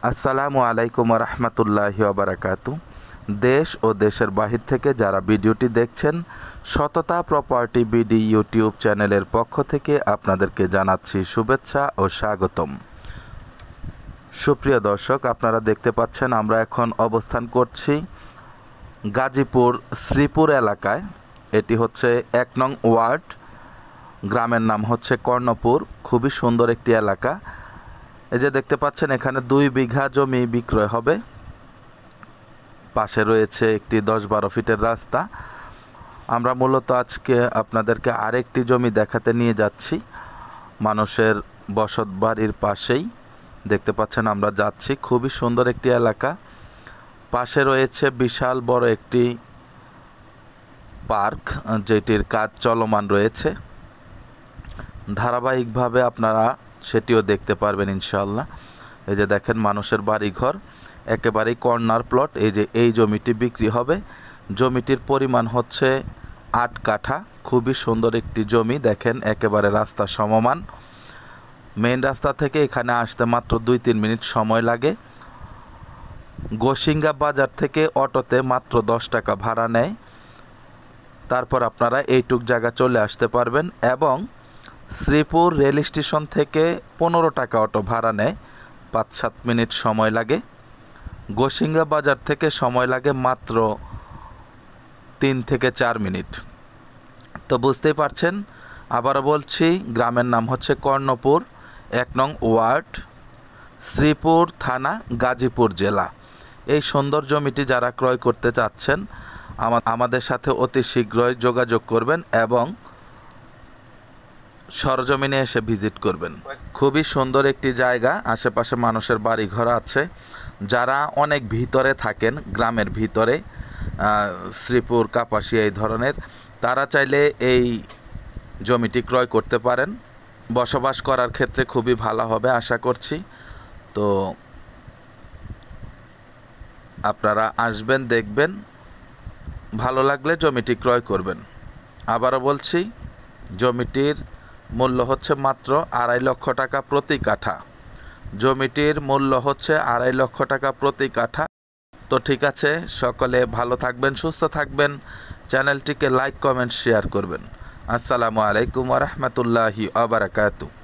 আসসালামু আলাইকুম রহমতুল্লাহি ওবারাকাতু। দেশ ও দেশের বাহির থেকে যারা ভিডিওটি দেখছেন, সততা প্রপার্টি বিডি ইউটিউব চ্যানেলের পক্ষ থেকে আপনাদেরকে জানাচ্ছি শুভেচ্ছা ও স্বাগতম। সুপ্রিয় দর্শক, আপনারা দেখতে পাচ্ছেন আমরা এখন অবস্থান করছি গাজীপুর শ্রীপুর এলাকায়। এটি হচ্ছে ১ নং ওয়ার্ড, গ্রামের নাম হচ্ছে কর্ণপুর। খুবই সুন্দর একটি এলাকা। এই যে দেখতে পাচ্ছেন, এখানে ২ বিঘা জমি বিক্রয় হবে। পাশে রয়েছে একটি ১০-১২ ফিটের রাস্তা। আমরা মূলত আজকে আপনাদেরকে আরেকটি জমি দেখাতে নিয়ে যাচ্ছি, মানুষের বসত বাড়ির পাশেই। দেখতে পাচ্ছেন আমরা যাচ্ছি, খুবই সুন্দর একটি এলাকা। পাশে রয়েছে বিশাল বড় একটি পার্ক, যেটির কাজ চলমান রয়েছে। ধারাবাহিকভাবে আপনারা সেটিও দেখতে পারবেন ইনশাআল্লাহ। এই যে দেখেন মানুষের বাড়িঘর, একেবারেই কর্নার প্লট। এই যে এই জমিটি বিক্রি হবে। জমিটির পরিমাণ হচ্ছে ৮ কাঠা। খুবই সুন্দর একটি জমি। দেখেন একেবারে রাস্তা সমমান। মেইন রাস্তা থেকে এখানে আসতে মাত্র ২-৩ মিনিট সময় লাগে। গোসিঙ্গা বাজার থেকে অটোতে মাত্র ১০ টাকা ভাড়া নেয়। তারপর আপনারা এইটুক জায়গা চলে আসতে পারবেন। এবং শ্রীপুর রেল স্টেশন থেকে ১৫ টাকা অটো ভাড়া নেয়, ৫-৭ মিনিট সময় লাগে। গোসিঙ্গা বাজার থেকে সময় লাগে মাত্র ৩ থেকে ৪ মিনিট। তো বুঝতেই পারছেন, আবারও বলছি, গ্রামের নাম হচ্ছে কর্ণপুর, ১ নং ওয়ার্ড, শ্রীপুর থানা, গাজীপুর জেলা। এই সুন্দর জমিটি যারা ক্রয় করতে চাচ্ছেন, আমাদের সাথে অতি শীঘ্রই যোগাযোগ করবেন এবং সরজমিনে এসে ভিজিট করবেন। খুবই সুন্দর একটি জায়গা। আশেপাশে মানুষের বাড়ি ঘর আছে। যারা অনেক ভিতরে থাকেন, গ্রামের ভিতরে, শ্রীপুর, কাপাসিয়া এই ধরনের, তারা চাইলে এই জমিটি ক্রয় করতে পারেন। বসবাস করার ক্ষেত্রে খুবই ভালো হবে আশা করছি। তো আপনারা আসবেন, দেখবেন, ভালো লাগলে জমিটি ক্রয় করবেন। আবারও বলছি, জমিটির মূল্য হচ্ছে মাত্র ২.৫ লক্ষ টাকা প্রতি কাঠা। জমিটির মূল্য হচ্ছে ২.৫ লক্ষ টাকা প্রতি কাঠা। তো ঠিক আছে, সকলে ভালো থাকবেন, সুস্থ থাকবেন। চ্যানেলটিকে লাইক, কমেন্ট, শেয়ার করবেন। আসসালামু আলাইকুম ওয়া রাহমাতুল্লাহি ওয়া বারাকাতুহু।